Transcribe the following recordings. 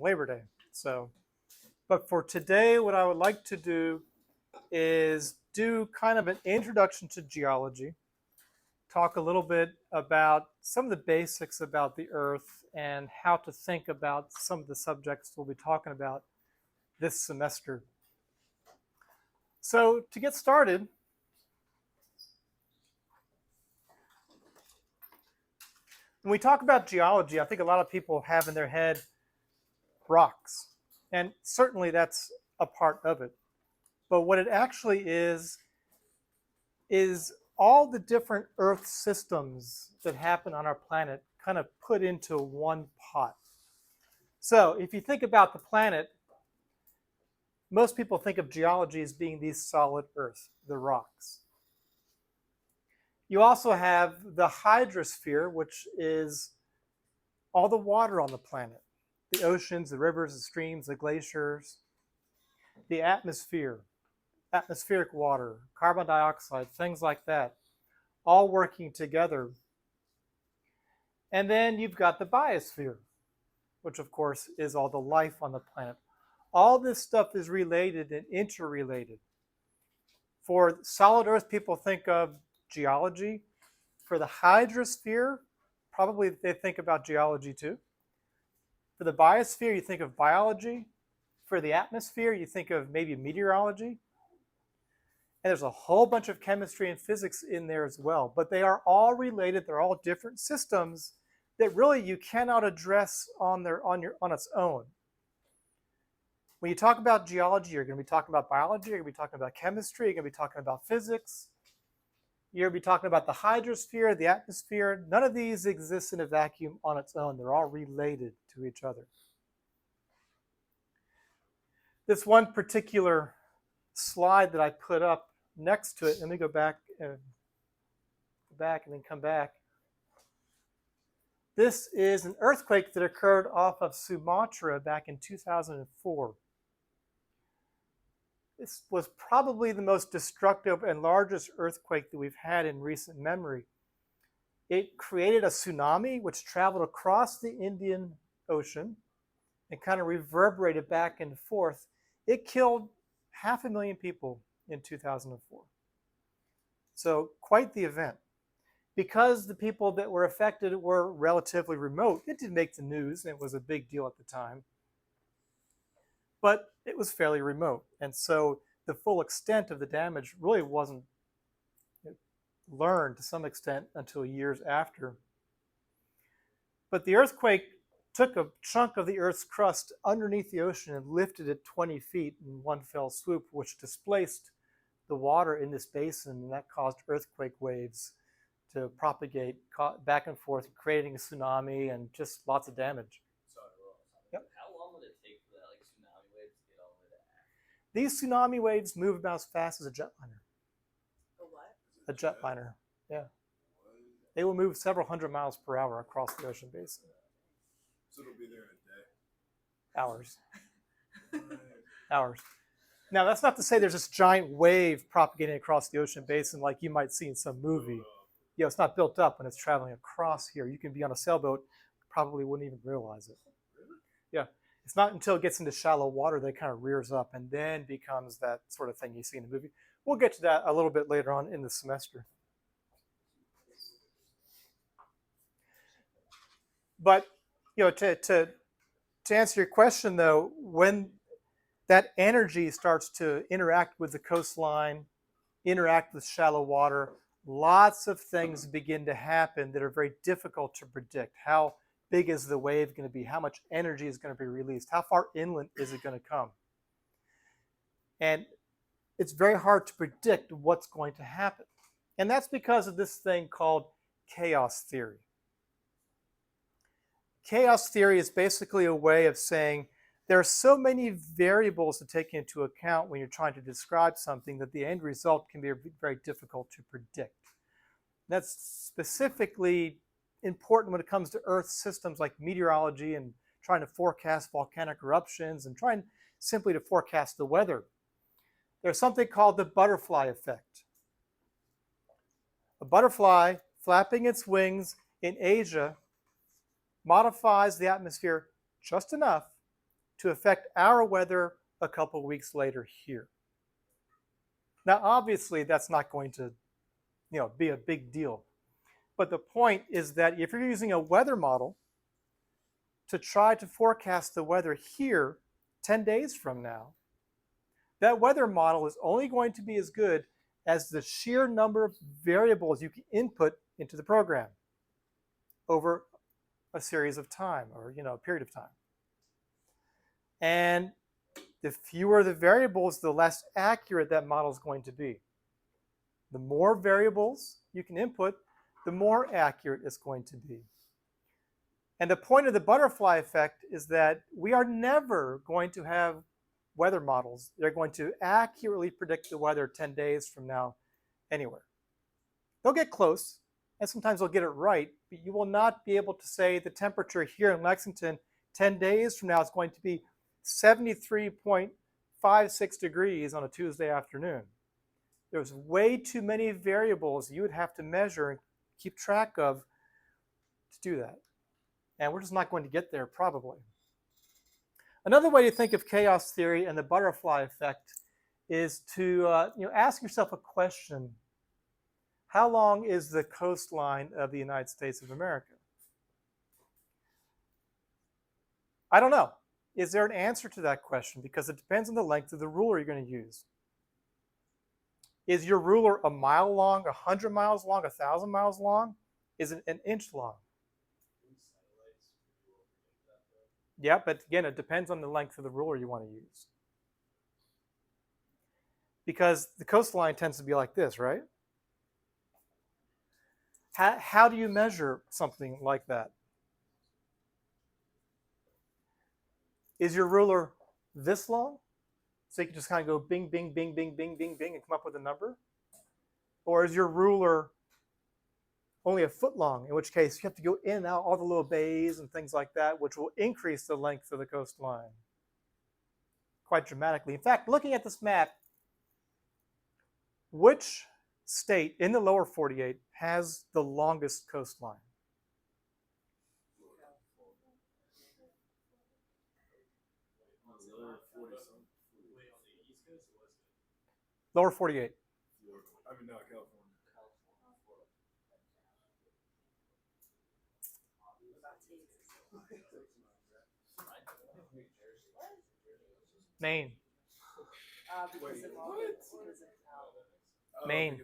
Labor Day. But for today, what I would like to do is do kind of an introduction to geology, talk a little bit about some of the basics about the Earth and how to think about some of the subjects we'll be talking about this semester. So to get started, when we talk about geology, I think a lot of people have in their head rocks. And certainly that's a part of it. But what it actually is all the different Earth systems that happen on our planet kind of put into one pot. So if you think about the planet, most people think of geology as being the solid Earth, the rocks. You also have the hydrosphere, which is all the water on the planet. The oceans, the rivers, the streams, the glaciers. The atmosphere, atmospheric water, carbon dioxide, things like that, all working together. And then you've got the biosphere, which of course is all the life on the planet. All this stuff is related and interrelated. For solid Earth, people think of geology. For the hydrosphere, probably they think about geology too. For the biosphere, you think of biology. For the atmosphere, you think of maybe meteorology. And there's a whole bunch of chemistry and physics in there as well. But they are all related. They're all different systems that really you cannot address on its own. When you talk about geology, you're going to be talking about biology, you're going to be talking about chemistry, you're going to be talking about physics, you're going to be talking about the hydrosphere, the atmosphere. None of these exists in a vacuum on its own. They're all related to each other. This one particular slide that I put up next to it, let me go back and then come back. This is an earthquake that occurred off of Sumatra back in 2004. This was probably the most destructive and largest earthquake that we've had in recent memory. It created a tsunami which traveled across the Indian Ocean and kind of reverberated back and forth. It killed 500,000 people in 2004. So quite the event. Because the people that were affected were relatively remote, it didn't make the news, and it was a big deal at the time. But it was fairly remote. And so the full extent of the damage really wasn't learned to some extent until years after. But the earthquake took a chunk of the Earth's crust underneath the ocean and lifted it 20 feet in one fell swoop, which displaced the water in this basin, and that caused earthquake waves to propagate back and forth, creating a tsunami and just lots of damage. Yep. How long would it take for that tsunami wave to get all the way to Africa? These tsunami waves move about as fast as a jetliner. A what? A jetliner, yeah. They will move several hundred miles per hour across the ocean basin. So it'll be there in a day. Hours. Hours. Now, that's not to say there's this giant wave propagating across the ocean basin like you might see in some movie. You know, it's not built up when it's traveling across here. You can be on a sailboat, probably wouldn't even realize it. Yeah. It's not until it gets into shallow water that it kind of rears up and then becomes that sort of thing you see in the movie. We'll get to that a little bit later on in the semester. But, you know, to answer your question, though, when that energy starts to interact with the coastline, interact with shallow water, lots of things begin to happen that are very difficult to predict. How big is the wave going to be? How much energy is going to be released? How far inland is it going to come? And it's very hard to predict what's going to happen. And that's because of this thing called chaos theory. Chaos theory is basically a way of saying there are so many variables to take into account when you're trying to describe something that the end result can be very difficult to predict. That's specifically important when it comes to Earth systems like meteorology and trying to forecast volcanic eruptions and trying simply to forecast the weather. There's something called the butterfly effect. A butterfly flapping its wings in Asia modifies the atmosphere just enough to affect our weather a couple weeks later here. Now, obviously, that's not going to, be a big deal. But the point is that if you're using a weather model to try to forecast the weather here 10 days from now, that weather model is only going to be as good as the sheer number of variables you can input into the program over a series of time, or a period of time. And the fewer the variables, the less accurate that model is going to be. The more variables you can input, the more accurate it's going to be. And the point of the butterfly effect is that we are never going to have weather models that are going to accurately predict the weather 10 days from now anywhere. They'll get close, and sometimes they'll get it right, but you will not be able to say the temperature here in Lexington 10 days from now is going to be 73.56 degrees on a Tuesday afternoon. There's way too many variables you would have to measure and keep track of to do that. And we're just not going to get there, probably. Another way to think of chaos theory and the butterfly effect is to ask yourself a question. How long is the coastline of the United States of America? I don't know. Is there an answer to that question? Because it depends on the length of the ruler you're going to use. Is your ruler a mile long, 100 miles long, 1,000 miles long? Is it an inch long? Yeah, but again, it depends on the length of the ruler you want to use. Because the coastline tends to be like this, right? How do you measure something like that? Is your ruler this long? So you can just kind of go bing, bing, bing, bing, bing, bing, bing, and come up with a number? Or is your ruler only a foot long, in which case you have to go in and out all the little bays and things like that, which will increase the length of the coastline quite dramatically. In fact, looking at this map, which state in the lower 48 has the longest coastline? Lower 48. I mean, no, California. Maine. Maine.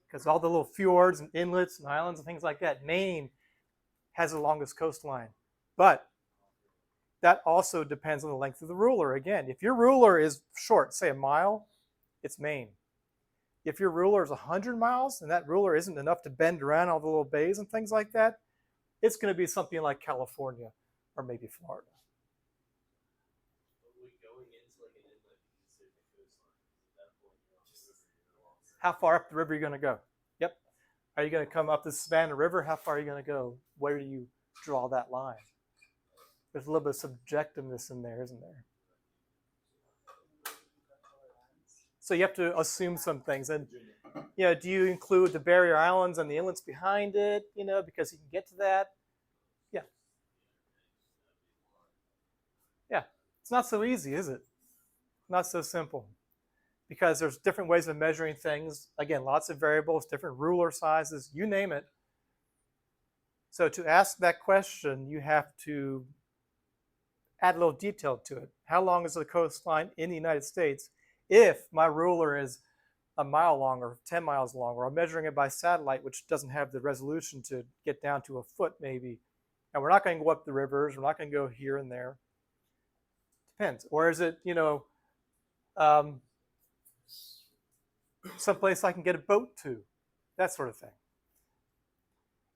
Because all the little fjords and inlets and islands and things like that. Maine has the longest coastline. But that also depends on the length of the ruler. Again, if your ruler is short, say a mile, it's Maine. If your ruler is 100 miles and that ruler isn't enough to bend around all the little bays and things like that, it's going to be something like California or maybe Florida. How far up the river are you going to go? Yep. Are you going to come up the Savannah River? How far are you going to go? Where do you draw that line? There's a little bit of subjectiveness in there, isn't there? So you have to assume some things. And do you include the barrier islands and the inlets behind it, because you can get to that? Yeah. Yeah. It's not so easy, is it? Not so simple. Because there's different ways of measuring things. Again, lots of variables, different ruler sizes, you name it. So to ask that question, you have to add a little detail to it. How long is the coastline in the United States if my ruler is a mile long or 10 miles long, or I'm measuring it by satellite, which doesn't have the resolution to get down to a foot maybe. And we're not going to go up the rivers. We're not going to go here and there. Depends. Or is it, someplace I can get a boat to, that sort of thing.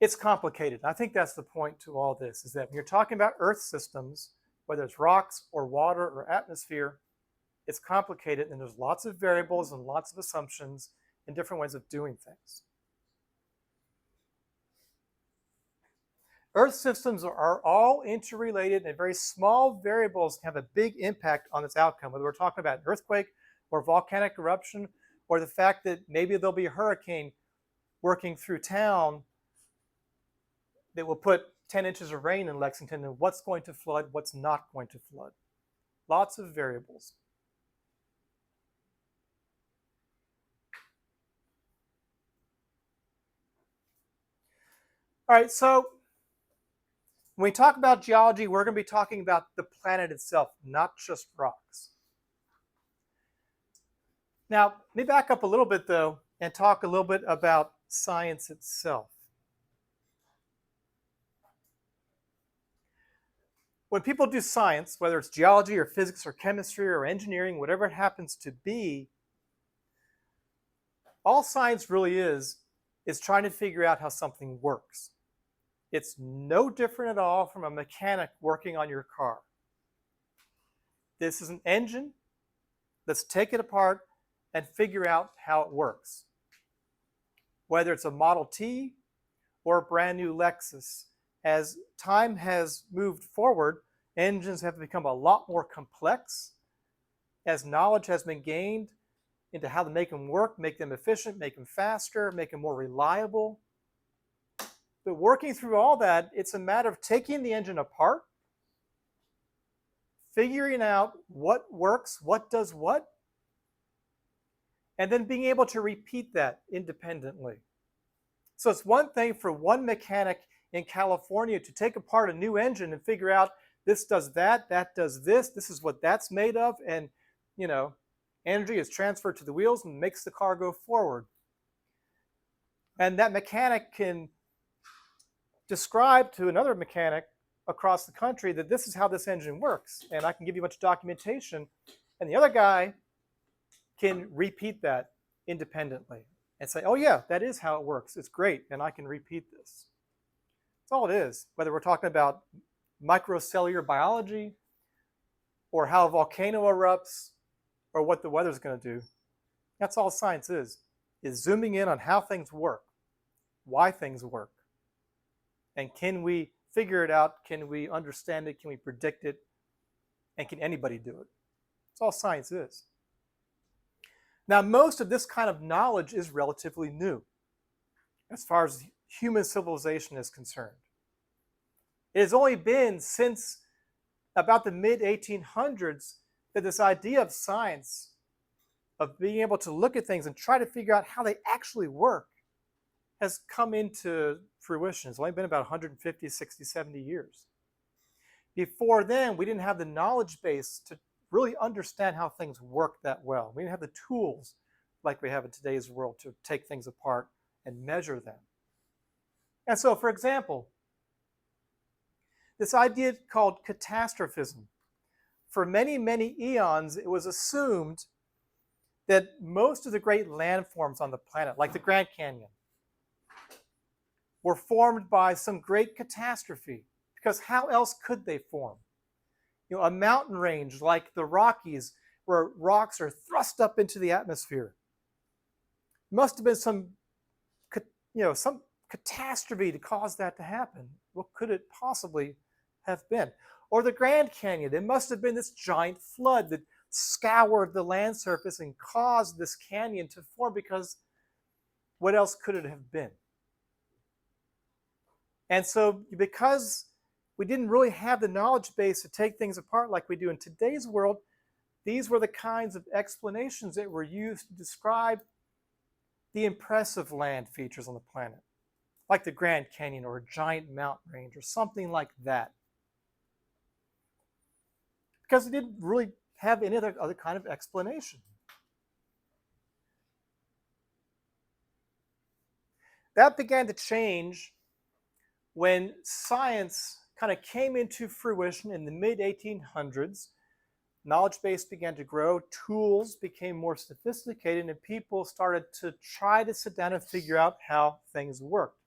It's complicated. I think that's the point to all this, is that when you're talking about Earth systems, whether it's rocks or water or atmosphere, it's complicated and there's lots of variables and lots of assumptions and different ways of doing things. Earth systems are all interrelated, and very small variables have a big impact on its outcome, whether we're talking about an earthquake or volcanic eruption, or the fact that maybe there'll be a hurricane working through town that will put 10 inches of rain in Lexington, and what's going to flood, what's not going to flood. Lots of variables. All right, so when we talk about geology, we're going to be talking about the planet itself, not just rocks. Now, let me back up a little bit, though, and talk a little bit about science itself. When people do science, whether it's geology or physics or chemistry or engineering, whatever it happens to be, all science really is trying to figure out how something works. It's no different at all from a mechanic working on your car. This is an engine. Let's take it apart and figure out how it works. Whether it's a Model T or a brand new Lexus, as time has moved forward, engines have become a lot more complex. As knowledge has been gained into how to make them work, make them efficient, make them faster, make them more reliable. But working through all that, it's a matter of taking the engine apart, figuring out what works, what does what, and then being able to repeat that independently. So it's one thing for one mechanic in California to take apart a new engine and figure out this does that does this is what that's made of, and energy is transferred to the wheels and makes the car go forward. And that mechanic can describe to another mechanic across the country that this is how this engine works, and I can give you a bunch of documentation, and the other guy can repeat that independently and say, oh yeah, that is how it works. It's great, and I can repeat this. That's all it is, whether we're talking about microcellular biology or how a volcano erupts or what the weather's going to do. That's all science is zooming in on how things work, why things work, and can we figure it out, can we understand it, can we predict it, and can anybody do it? That's all science is. Now, most of this kind of knowledge is relatively new as far as human civilization is concerned. It has only been since about the mid-1800s that this idea of science, of being able to look at things and try to figure out how they actually work, has come into fruition. It's only been about 150, 60, 70 years. Before then, we didn't have the knowledge base to really understand how things work that well. We didn't have the tools like we have in today's world to take things apart and measure them. And so, for example, this idea called catastrophism, for many, many eons, it was assumed that most of the great landforms on the planet, like the Grand Canyon, were formed by some great catastrophe, because how else could they form? A mountain range like the Rockies, where rocks are thrust up into the atmosphere. Must have been some catastrophe to cause that to happen. What could it possibly have been? Or the Grand Canyon, it must have been this giant flood that scoured the land surface and caused this canyon to form, because what else could it have been? And so because we didn't really have the knowledge base to take things apart like we do in today's world, these were the kinds of explanations that were used to describe the impressive land features on the planet, like the Grand Canyon or a giant mountain range or something like that. Because it didn't really have any other kind of explanation. That began to change when science kind of came into fruition in the mid-1800s. Knowledge base began to grow, tools became more sophisticated, and people started to try to sit down and figure out how things worked.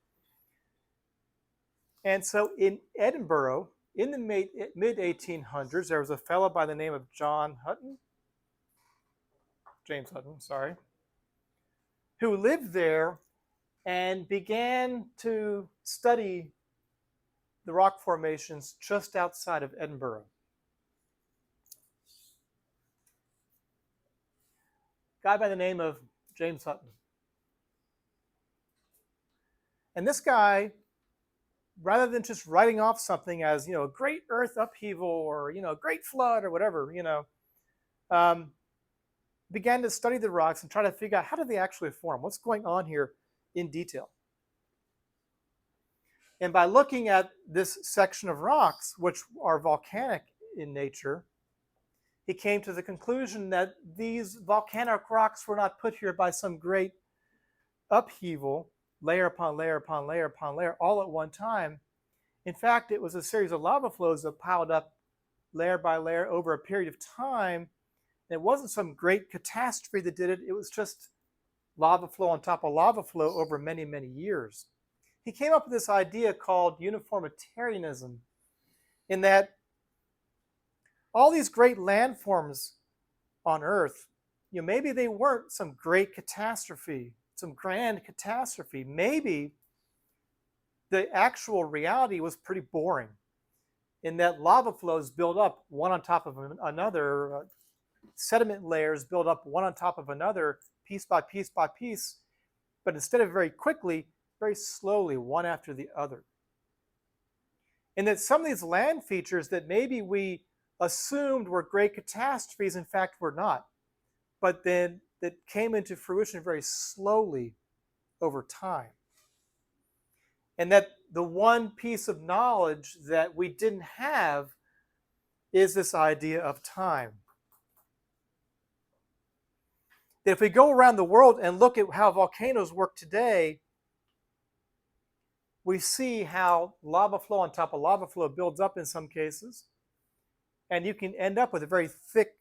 And so in Edinburgh, in the mid-1800s, there was a fellow by the name of James Hutton, who lived there and began to study the rock formations just outside of Edinburgh. A guy by the name of James Hutton. And this guy rather than just writing off something as, a great earth upheaval or, a great flood or whatever, um, began to study the rocks and try to figure out how did they actually form? What's going on here in detail? And by looking at this section of rocks, which are volcanic in nature, he came to the conclusion that these volcanic rocks were not put here by some great upheaval, layer upon layer upon layer upon layer, all at one time. In fact, it was a series of lava flows that piled up layer by layer over a period of time. And it wasn't some great catastrophe that did it. It was just lava flow on top of lava flow over many, many years. He came up with this idea called uniformitarianism, in that all these great landforms on Earth, maybe they weren't some great catastrophe, some grand catastrophe. Maybe the actual reality was pretty boring, in that lava flows build up one on top of another, sediment layers build up one on top of another, piece by piece by piece, but instead of very quickly, very slowly, one after the other. And that some of these land features that maybe we assumed were great catastrophes, in fact, were not, but then that came into fruition very slowly over time. And that the one piece of knowledge that we didn't have is this idea of time. That if we go around the world and look at how volcanoes work today, we see how lava flow on top of lava flow builds up in some cases, and you can end up with a very thick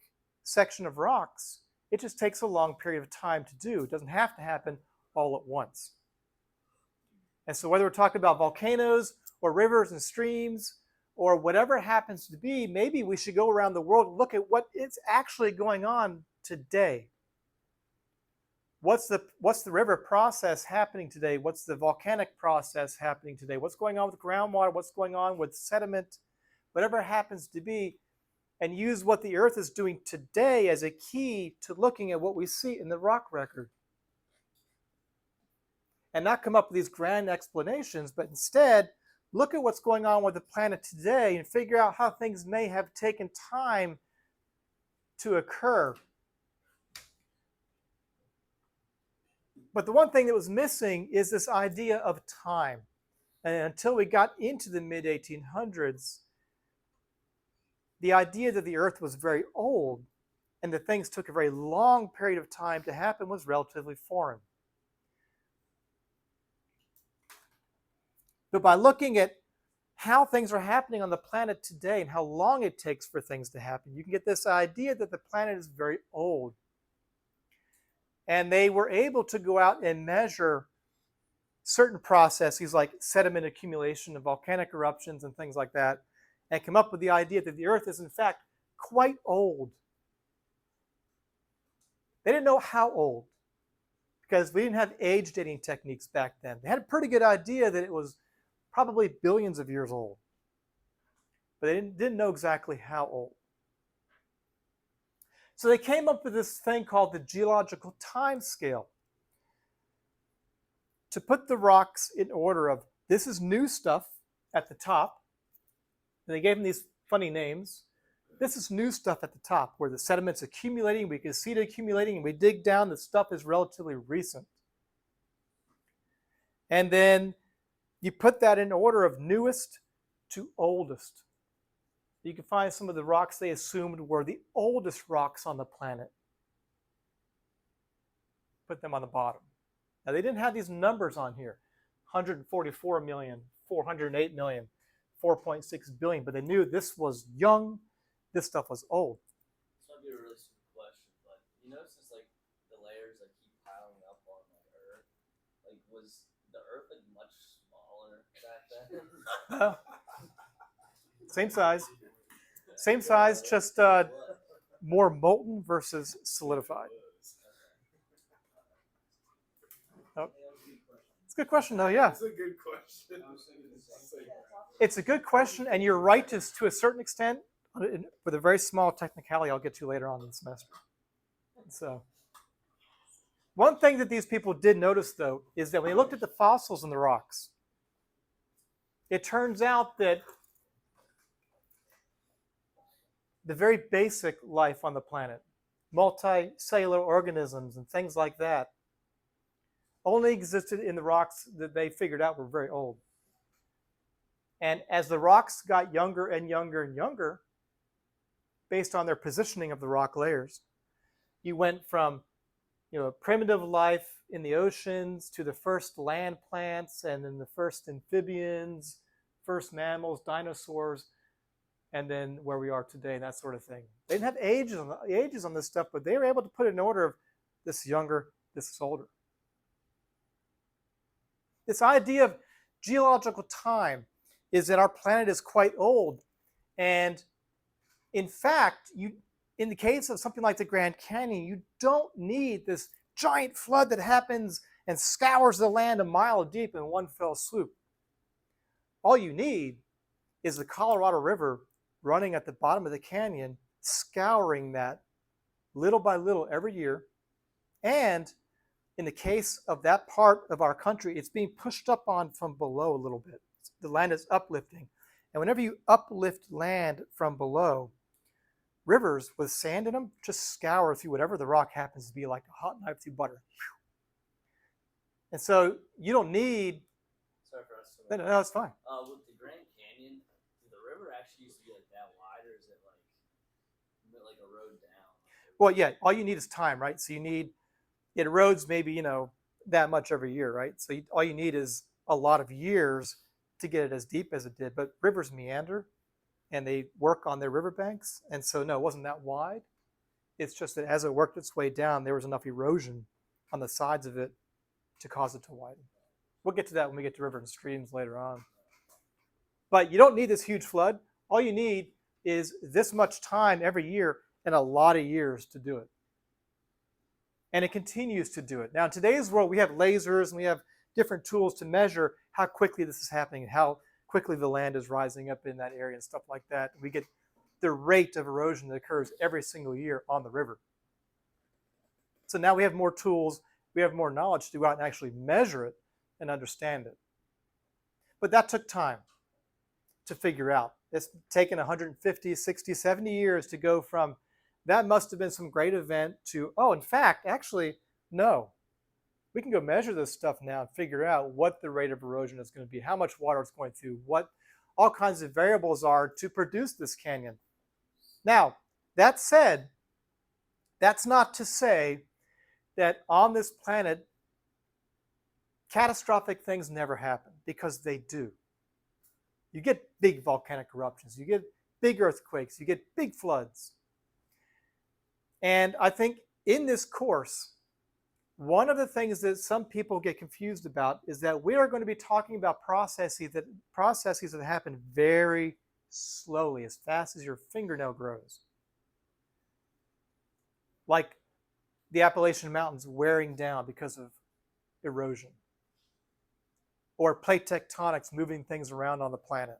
section of rocks. It just takes a long period of time to do. It doesn't have to happen all at once. And so whether we're talking about volcanoes or rivers and streams or whatever it happens to be, maybe we should go around the world and look at what is actually going on today. What's the river process happening today? What's the volcanic process happening today? What's going on with groundwater? What's going on with sediment? Whatever it happens to be, and use what the Earth is doing today as a key to looking at what we see in the rock record. And not come up with these grand explanations, but instead look at what's going on with the planet today and figure out how things may have taken time to occur. But the one thing that was missing is this idea of time. And until we got into the mid-1800s, the idea that the Earth was very old and that things took a very long period of time to happen was relatively foreign. But by looking at how things are happening on the planet today and how long it takes for things to happen, you can get this idea that the planet is very old. And they were able to go out and measure certain processes like sediment accumulation and volcanic eruptions and things like that, and come up with the idea that the Earth is in fact quite old. They didn't know how old, because we didn't have age dating techniques back then. They had a pretty good idea that it was probably billions of years old, but they didn't know exactly how old. So they came up with this thing called the geological time scale to put the rocks in order of, this is new stuff at the top. And they gave them these funny names. This is new stuff at the top, where the sediment's accumulating, we can see it accumulating, and we dig down, the stuff is relatively recent. And then you put that in order of newest to oldest. You can find some of the rocks they assumed were the oldest rocks on the planet. Put them on the bottom. Now, they didn't have these numbers on here, 144 million, 408 million, 4.6 billion, but they knew this was young, this stuff was old. This might be a really stupid question, but since the layers that keep piling up on Earth, was the Earth much smaller back then? Same size. Same size, just more molten versus solidified. Oh. It's a good question, though, yeah. It's a good question. It's a good question, and you're right to a certain extent, with a very small technicality I'll get to later on in the semester. So, one thing that these people did notice, though, is that when they looked at the fossils in the rocks, it turns out that the very basic life on the planet, multicellular organisms and things like that, only existed in the rocks that they figured out were very old. And as the rocks got younger and younger and younger, based on their positioning of the rock layers, you went from primitive life in the oceans to the first land plants, and then the first amphibians, first mammals, dinosaurs, and then where we are today, that sort of thing. They didn't have ages on this stuff, but they were able to put it in order of this is younger, this is older. This idea of geological time is that our planet is quite old, and in fact, in the case of something like the Grand Canyon, you don't need this giant flood that happens and scours the land a mile deep in one fell swoop. All you need is the Colorado River running at the bottom of the canyon, scouring that little by little every year. And in the case of that part of our country, it's being pushed up on from below a little bit. The land is uplifting. And whenever you uplift land from below, rivers with sand in them just scour through whatever the rock happens to be, like a hot knife through butter. And so you don't need. Sorry for us. No, it's fine. With the Grand Canyon, did the river actually used to be like that wide, or is it like a road down? Well, yeah, all you need is time, right? So it erodes maybe, that much every year, right? So all you need is a lot of years to get it as deep as it did. But rivers meander, and they work on their riverbanks. And so, no, it wasn't that wide. It's just that as it worked its way down, there was enough erosion on the sides of it to cause it to widen. We'll get to that when we get to rivers and streams later on. But you don't need this huge flood. All you need is this much time every year and a lot of years to do it. And it continues to do it. Now, in today's world, we have lasers and we have different tools to measure how quickly this is happening and how quickly the land is rising up in that area and stuff like that. We get the rate of erosion that occurs every single year on the river. So now we have more tools, we have more knowledge to go out and actually measure it and understand it. But that took time to figure out. It's taken 150, 60, 70 years to go from that must have been some great event to, oh, in fact, actually, no. We can go measure this stuff now and figure out what the rate of erosion is going to be, how much water it's going through, what all kinds of variables are to produce this canyon. Now, that said, that's not to say that on this planet, catastrophic things never happen, because they do. You get big volcanic eruptions, you get big earthquakes, you get big floods. And I think in this course, one of the things that some people get confused about is that we are going to be talking about processes that happen very slowly, as fast as your fingernail grows. Like the Appalachian Mountains wearing down because of erosion. Or plate tectonics moving things around on the planet.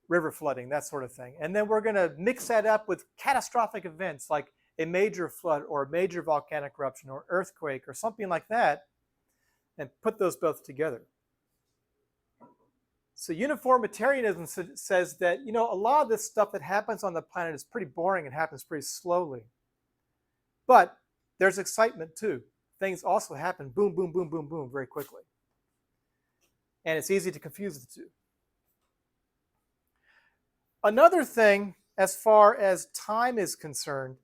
River flooding, that sort of thing. And then we're going to mix that up with catastrophic events like a major flood or a major volcanic eruption or earthquake or something like that, and put those both together. So uniformitarianism says that, a lot of this stuff that happens on the planet is pretty boring and happens pretty slowly. But there's excitement too. Things also happen boom, boom, boom, boom, boom very quickly. And it's easy to confuse the two. Another thing, as far as time is concerned,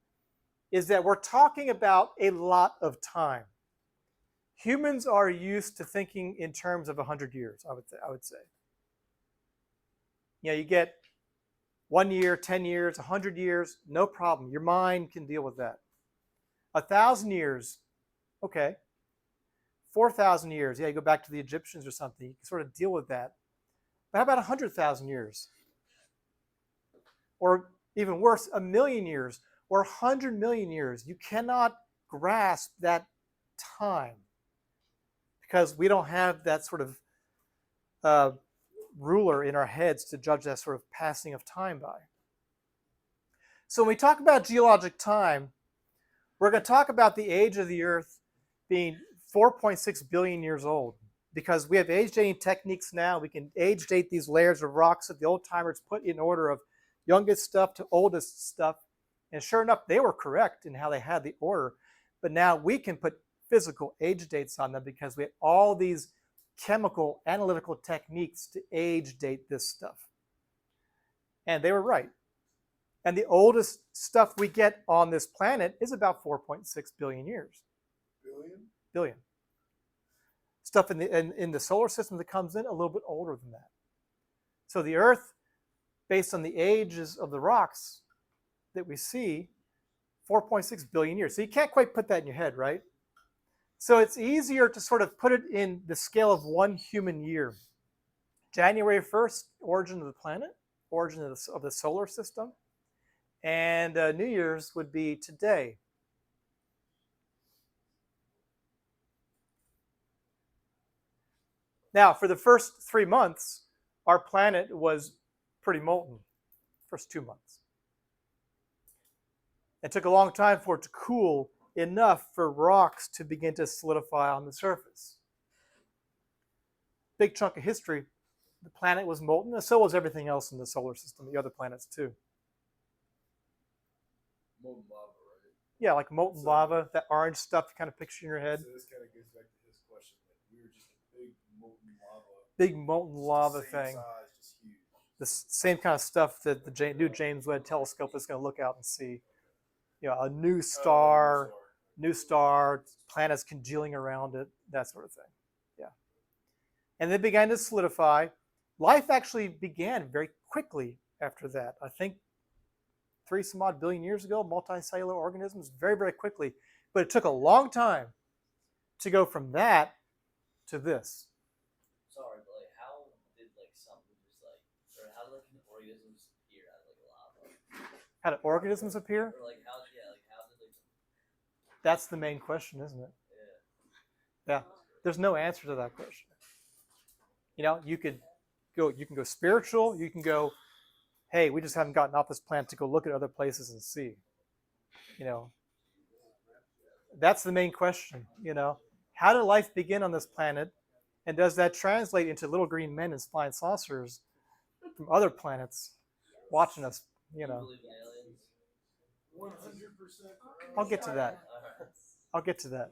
is that we're talking about a lot of time. Humans are used to thinking in terms of 100 years, I would say. You get 1 year, 10 years, 100 years, no problem. Your mind can deal with that. 1,000 years, okay. 4,000 years, you go back to the Egyptians or something. You can sort of deal with that. But how about 100,000 years? Or even worse, 1,000,000 years or 100 million years. You cannot grasp that time because we don't have that sort of ruler in our heads to judge that sort of passing of time by. So when we talk about geologic time, we're going to talk about the age of the Earth being 4.6 billion years old. because we have age dating techniques now. We can age date these layers of rocks that the old timers put in order of youngest stuff to oldest stuff. And sure enough, they were correct in how they had the order. But now we can put physical age dates on them because we have all these chemical analytical techniques to age date this stuff. And they were right. And the oldest stuff we get on this planet is about 4.6 billion years. Billion. Stuff in the solar system that comes in a little bit older than that. So the Earth, based on the ages of the rocks that we see, 4.6 billion years. So you can't quite put that in your head, right? So it's easier to sort of put it in the scale of one human year. January 1st, origin of the planet, origin of the solar system, and New Year's would be today. Now, for the first 3 months, our planet was pretty molten, first 2 months. It took a long time for it to cool enough for rocks to begin to solidify on the surface. Big chunk of history, the planet was molten, and so was everything else in the solar system, the other planets too. Molten lava, right? Yeah, like molten lava, that orange stuff you kind of picture in your head. So this kind of gets back to his question that we were just a big molten lava. Big molten lava Same thing. Size, just huge. The same kind of stuff that the new James Webb Telescope is going to look out and see. You know, a new star, planets congealing around it, that sort of thing. Yeah. And they began to solidify. Life actually began very quickly after that. I think 3 some odd billion years ago, multicellular organisms, very, very quickly. But it took a long time to go from that to this. Sorry, but like, how did like something just like, or how did like an organism just appear out of like lava? How did organisms appear? Or like how, yeah, like how did like? That's the main question, isn't it? Yeah. There's no answer to that question. You know, you can go spiritual, you can go, hey, we just haven't gotten off this planet to go look at other places and see. You know, that's the main question, you know. How did life begin on this planet? And does that translate into little green men and flying saucers from other planets watching us, you know? Believe in aliens? 100%. I'll get to that. I'll get to that.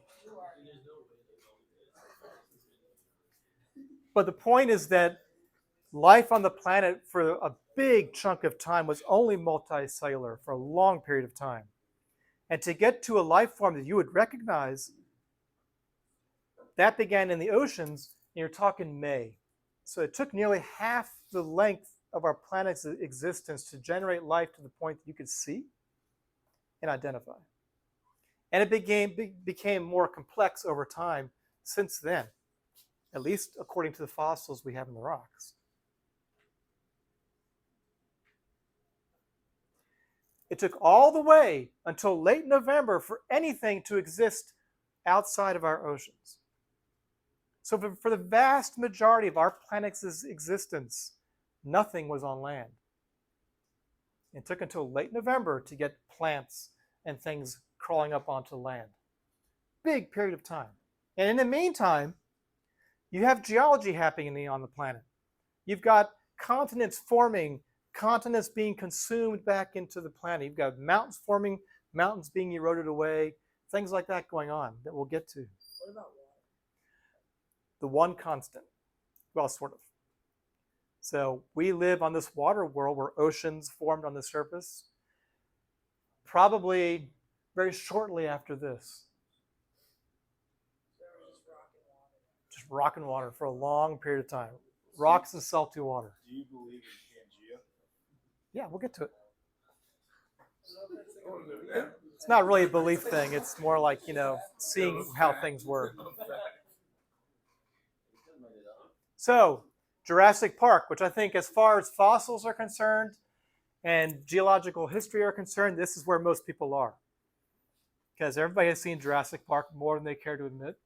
But the point is that life on the planet for a big chunk of time was only multicellular for a long period of time. And to get to a life form that you would recognize, that began in the oceans, and you're talking May. So it took nearly half the length of our planet's existence to generate life to the point that you could see and identify. And it became more complex over time since then, at least according to the fossils we have in the rocks. It took all the way until late November for anything to exist outside of our oceans. So for the vast majority of our planet's existence, nothing was on land. It took until late November to get plants and things crawling up onto land. Big period of time. And in the meantime, you have geology happening on the planet. You've got continents forming, continents being consumed back into the planet. You've got mountains forming, mountains being eroded away, things like that going on that we'll get to. What about water? The one constant. Well, sort of. So we live on this water world where oceans formed on the surface, probably very shortly after this. So there was just rock and water. Just rock and water for a long period of time. Rocks and salty water. Do you believe in Pangea? Yeah, we'll get to it. I want to know that. It's not really a belief thing. It's more like, you know, seeing how things were. So, Jurassic Park, which I think as far as fossils are concerned and geological history are concerned, this is where most people are. Because everybody has seen Jurassic Park more than they care to admit.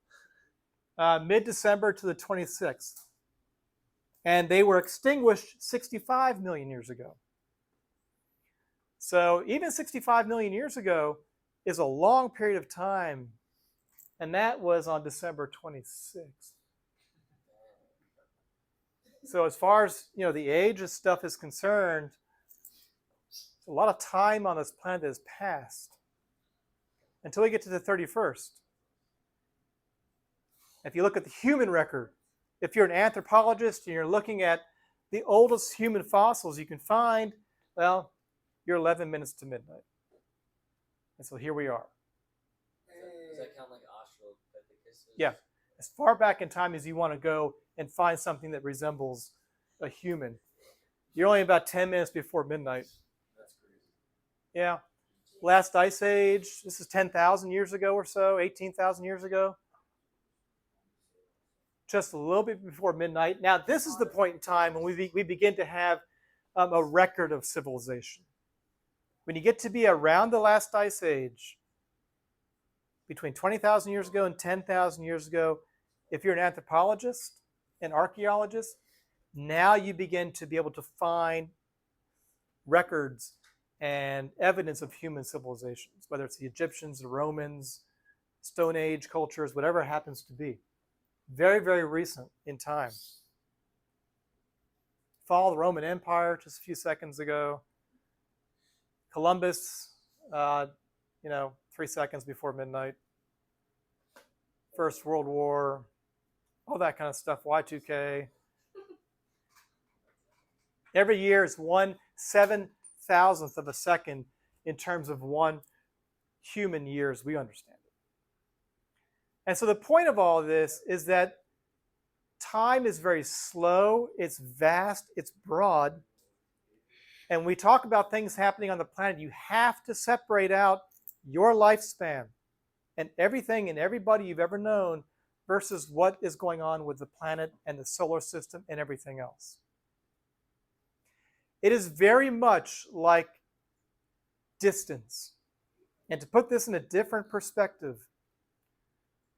Mid-December to the 26th. And they were extinguished 65 million years ago. So even 65 million years ago is a long period of time. And that was on December 26th. So as far as the age of stuff is concerned, a lot of time on this planet has passed until we get to the 31st. If you look at the human record, if you're an anthropologist and you're looking at the oldest human fossils you can find, well, you're 11 minutes to midnight. And so here we are. Does that count like Australopithecus? Yeah. As far back in time as you want to go and find something that resembles a human. You're only about 10 minutes before midnight. That's crazy. Yeah. Last ice age, this is 10,000 years ago or so, 18,000 years ago. Just a little bit before midnight. Now, this is the point in time when we begin to have a record of civilization. When you get to be around the last ice age, between 20,000 years ago and 10,000 years ago, if you're an anthropologist, an archaeologist, now you begin to be able to find records and evidence of human civilizations, whether it's the Egyptians, the Romans, Stone Age cultures, whatever it happens to be. Very, very recent in time. Fall of the Roman Empire just a few seconds ago. Columbus, 3 seconds before midnight. First World War, all that kind of stuff, Y2K. Every year is 1/7,000th of a second in terms of one human year as we understand it. And so the point of all of this is that time is very slow, it's vast, it's broad. And we talk about things happening on the planet, you have to separate out your lifespan and everything and everybody you've ever known versus what is going on with the planet and the solar system and everything else. It is very much like distance. And to put this in a different perspective,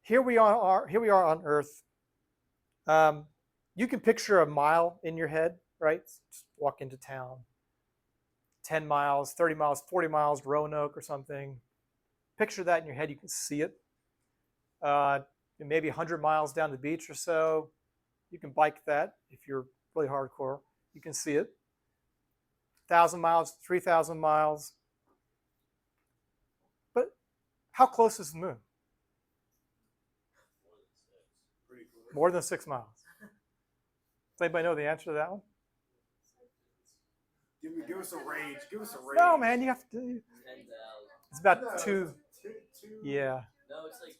here we are on Earth. You can picture a mile in your head, right? Just walk into town. 10 miles, 30 miles, 40 miles, Roanoke or something. Picture that in your head. You can see it. Maybe 100 miles down the beach or so. You can bike that if you're really hardcore. You can see it. 1,000 miles, 3,000 miles. But how close is the moon? Pretty close. More than 6 miles. Does anybody know the answer to that one? Give us a range. Give us a range. No, man, you have to. 10,000. It's about No, two. two. Yeah, No, it's like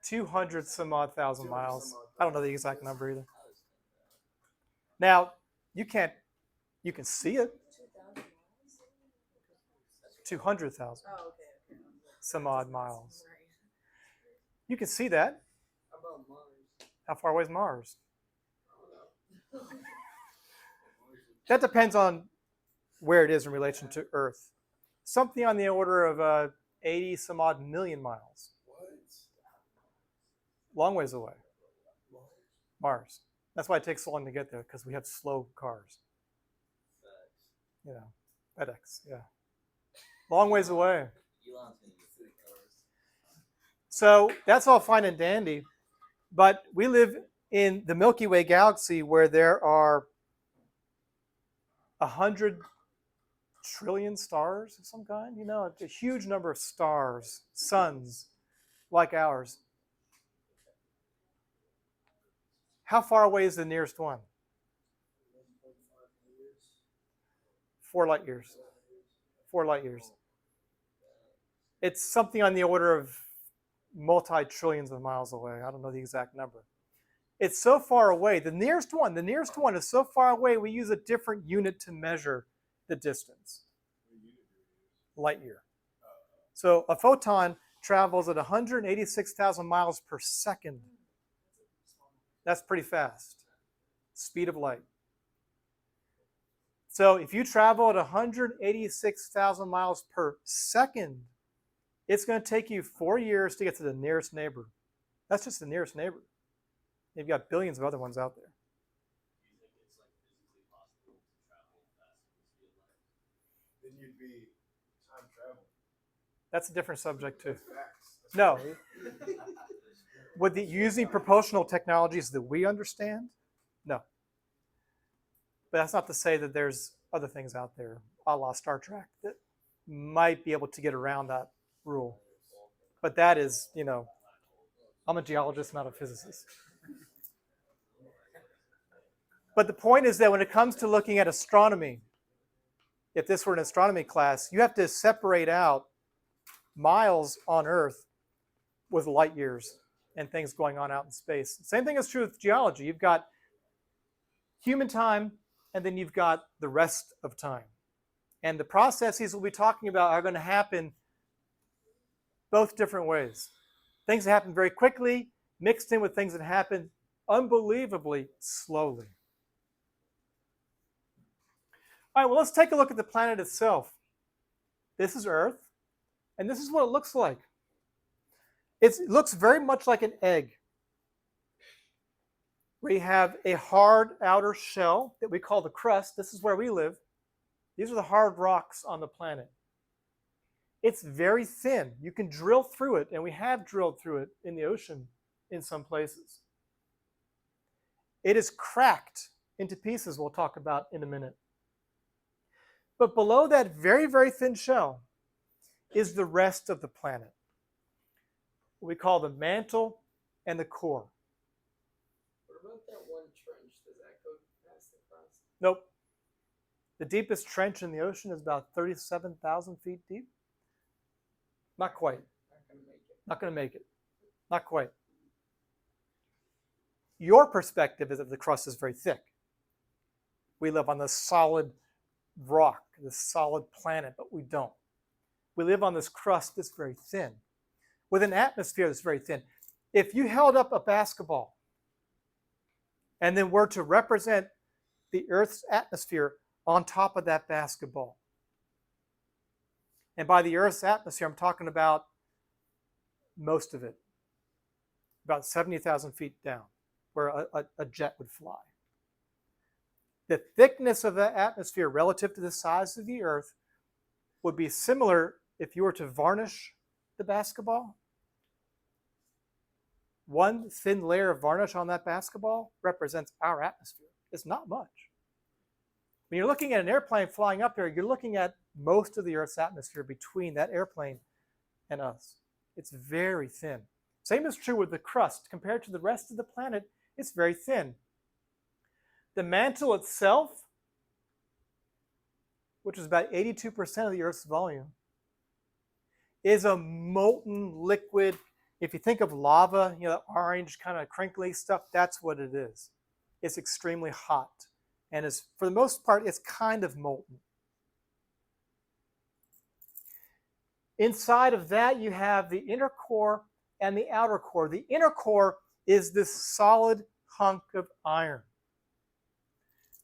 200 some odd thousand 200 miles. some odd I don't know the exact number either. I was 10,000. Now, you can see it. 2,000 miles? 200,000 Oh, okay. some odd miles. Right. You can see that. How about Mars? How far away is Mars? I don't know. That depends on where it is in relation to Earth. Something on the order of 80 some odd million miles. What? Long ways away. Mars. That's why it takes so long to get there, because we have slow cars. Facts. FedEx, yeah. Long ways away. Elon's gonna get 3 cars. So that's all fine and dandy, but we live in the Milky Way galaxy where there are 100 trillion stars of some kind, a huge number of stars, suns like ours. How far away is the nearest one? 4 light years. 4 light years. It's something on the order of multi-trillions of miles away. I don't know the exact number. It's so far away. The nearest one is so far away, we use a different unit to measure the distance. Light year. So a photon travels at 186,000 miles per second. That's pretty fast. Speed of light. So if you travel at 186,000 miles per second, it's going to take you 4 years to get to the nearest neighbor. That's just the nearest neighbor. You've got billions of other ones out there. Do you think it's like physically possible to travel faster than the speed of light? Then you'd be time travel. That's a different subject too. That's facts. That's No. With using proportional technologies that we understand, No. But that's not to say that there's other things out there, a la Star Trek, that might be able to get around that rule. But that is, I'm a geologist, not a physicist. But the point is that when it comes to looking at astronomy, if this were an astronomy class, you have to separate out miles on Earth with light years and things going on out in space. Same thing is true with geology. You've got human time, and then you've got the rest of time. And the processes we'll be talking about are going to happen both different ways. Things that happen very quickly, mixed in with things that happen unbelievably slowly. All right, well, let's take a look at the planet itself. This is Earth, and this is what it looks like. It looks very much like an egg. We have a hard outer shell that we call the crust. This is where we live. These are the hard rocks on the planet. It's very thin. You can drill through it, and we have drilled through it in the ocean in some places. It is cracked into pieces we'll talk about in a minute. But below that very, very thin shell is the rest of the planet. What we call the mantle and the core. What about that one trench? Does that go past the crust? Nope. The deepest trench in the ocean is about 37,000 feet deep. Not quite. Not going to make it. Not going to make it. Not quite. Your perspective is that the crust is very thick. We live on this solid rock, this solid planet, but we don't. We live on this crust that's very thin, with an atmosphere that's very thin. If you held up a basketball and then were to represent the Earth's atmosphere on top of that basketball, and by the Earth's atmosphere, I'm talking about most of it, about 70,000 feet down, where a jet would fly. The thickness of the atmosphere relative to the size of the Earth would be similar if you were to varnish the basketball. One thin layer of varnish on that basketball represents our atmosphere. It's not much. When you're looking at an airplane flying up here, you're looking at most of the Earth's atmosphere between that airplane and us. It's very thin. Same is true with the crust. Compared to the rest of the planet, it's very thin. The mantle itself, which is about 82% of the Earth's volume, is a molten liquid. If you think of lava, the orange kind of crinkly stuff, that's what it is. It's extremely hot. And for the most part, it's kind of molten. Inside of that, you have the inner core and the outer core. The inner core is this solid hunk of iron.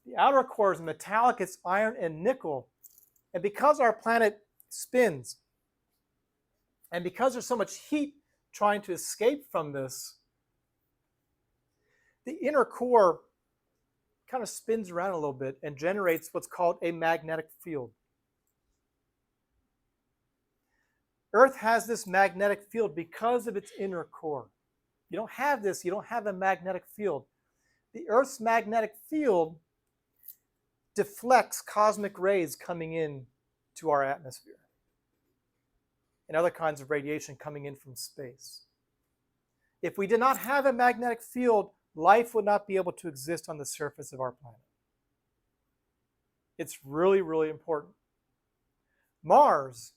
The outer core is metallic, it's iron and nickel. And because our planet spins, and because there's so much heat trying to escape from this, the inner core kind of spins around a little bit and generates what's called a magnetic field. Earth has this magnetic field because of its inner core. You don't have this, you don't have a magnetic field. The Earth's magnetic field deflects cosmic rays coming in to our atmosphere and other kinds of radiation coming in from space. If we did not have a magnetic field, life would not be able to exist on the surface of our planet. It's really, really important. Mars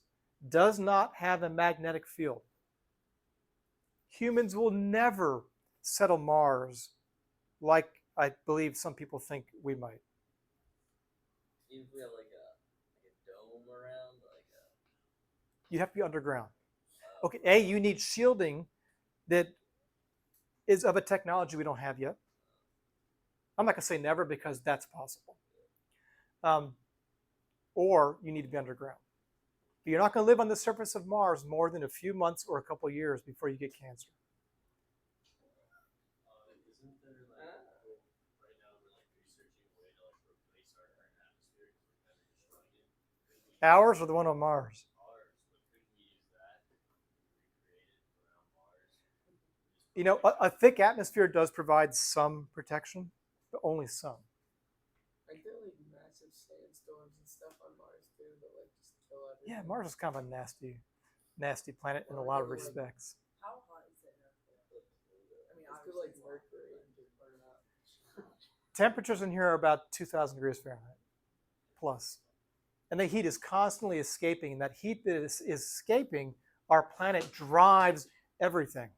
does not have a magnetic field. Humans will never settle Mars like I believe some people think we might. Even if we have like a dome around, You have to be underground. Okay, you need shielding that is of a technology we don't have yet. I'm not going to say never because that's possible. Or you need to be underground. But you're not going to live on the surface of Mars more than a few months or a couple of years before you get cancer. isn't there right now we're researching a way to replace our current atmosphere because we're kind of destroying it? Ours or the one on Mars? Ours, but couldn't we use that to recreate it around Mars? A thick atmosphere does provide some protection, but only some. Like there are like massive sandstorms and stuff on Mars too that like just kill everything. Yeah, Mars is kind of a nasty planet in a lot of respects. How hot is it? I mean, It's good obviously like it's hot. Mercury or not. Temperatures in here are about 2,000 degrees Fahrenheit plus. And the heat is constantly escaping. And that heat that is escaping, our planet drives everything.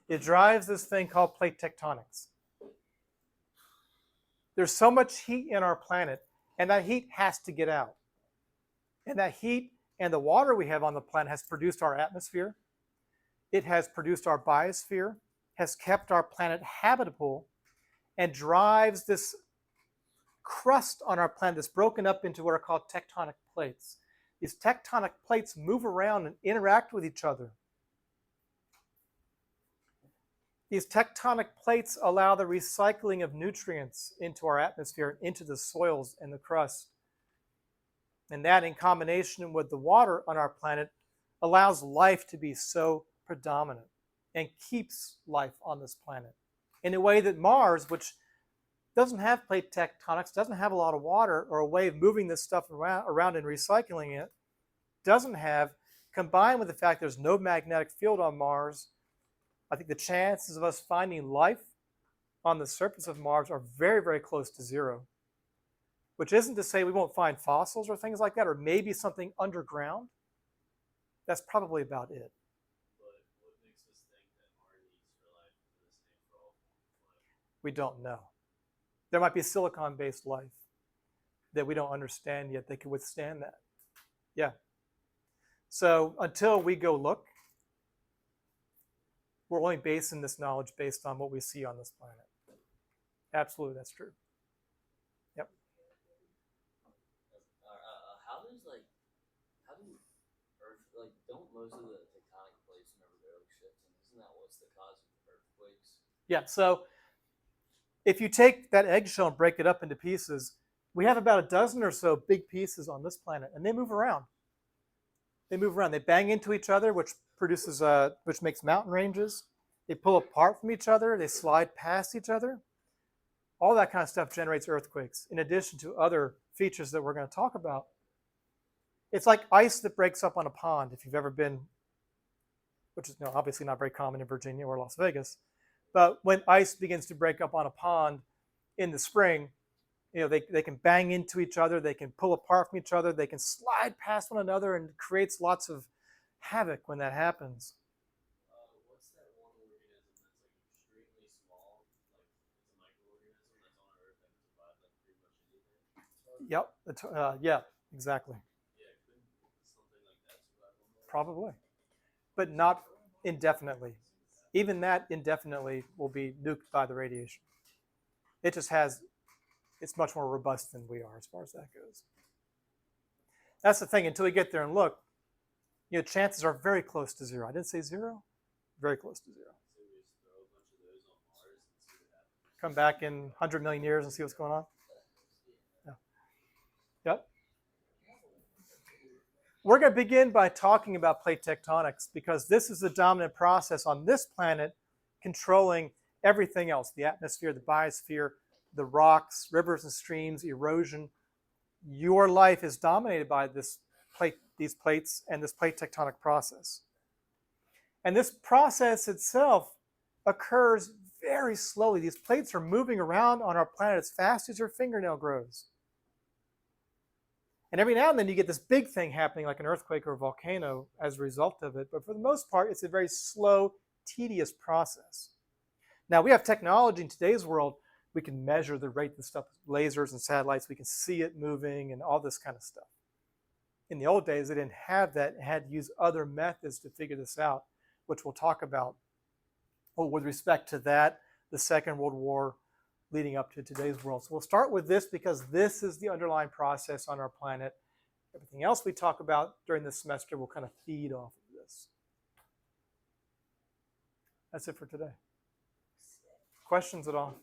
It drives this thing called plate tectonics. There's so much heat in our planet, and that heat has to get out. And that heat and the water we have on the planet has produced our atmosphere. It has produced our biosphere, has kept our planet habitable, and drives this crust on our planet that's broken up into what are called tectonic plates. These tectonic plates move around and interact with each other. These tectonic plates allow the recycling of nutrients into our atmosphere, into the soils and the crust. And that, in combination with the water on our planet, allows life to be so predominant and keeps life on this planet in a way that Mars, which doesn't have plate tectonics, doesn't have a lot of water or a way of moving this stuff around and recycling it, doesn't have, combined with the fact there's no magnetic field on Mars, I think the chances of us finding life on the surface of Mars are very, very close to zero. Which isn't to say we won't find fossils or things like that, or maybe something underground. That's probably about it. But what makes us think that Mars needs for life for the same for all forms of life? We don't know. There might be silicon-based life that we don't understand yet that can withstand that. Yeah. So until we go look, we're only basing this knowledge based on what we see on this planet. Absolutely, that's true. Yep. How do Earth, like, don't most of the tectonic plates whenever they're like shifting, isn't that what's the cause of earthquakes? Yeah, so if you take that eggshell and break it up into pieces, we have about a dozen or so big pieces on this planet, and they move around. They move around. They bang into each other, which makes mountain ranges. They pull apart from each other. They slide past each other. All that kind of stuff generates earthquakes, in addition to other features that we're going to talk about. It's like ice that breaks up on a pond, if you've ever been, which is obviously not very common in Virginia or Las Vegas. But when ice begins to break up on a pond in the spring, they can bang into each other, they can pull apart from each other, they can slide past one another, and it creates lots of havoc when that happens. What's that one organism that's like extremely small, like it's a microorganism that's on Earth that can survive like pretty much anything? Yep. Yeah, exactly. Yeah, couldn't something like that survive on Mars? Probably, but not indefinitely. Even that indefinitely will be nuked by the radiation. It's much more robust than we are as far as that goes. That's the thing. Until we get there and look, chances are very close to zero. I didn't say zero. Very close to zero. So we just throw a bunch of those on Mars and see what happens. Come back in 100 million years and see what's going on. Yeah. Yep. We're going to begin by talking about plate tectonics because this is the dominant process on this planet controlling everything else, the atmosphere, the biosphere, the rocks, rivers and streams, erosion. Your life is dominated by these plates and this plate tectonic process. And this process itself occurs very slowly. These plates are moving around on our planet as fast as your fingernail grows. And every now and then you get this big thing happening like an earthquake or a volcano as a result of it. But for the most part, it's a very slow, tedious process. Now, we have technology in today's world. We can measure the rate of stuff, lasers and satellites. We can see it moving and all this kind of stuff. In the old days, they didn't have that. They had to use other methods to figure this out, which we'll talk about. Well, with respect to that, the Second World War leading up to today's world. So we'll start with this because this is the underlying process on our planet. Everything else we talk about during this semester will kind of feed off of this. That's it for today. Questions at all?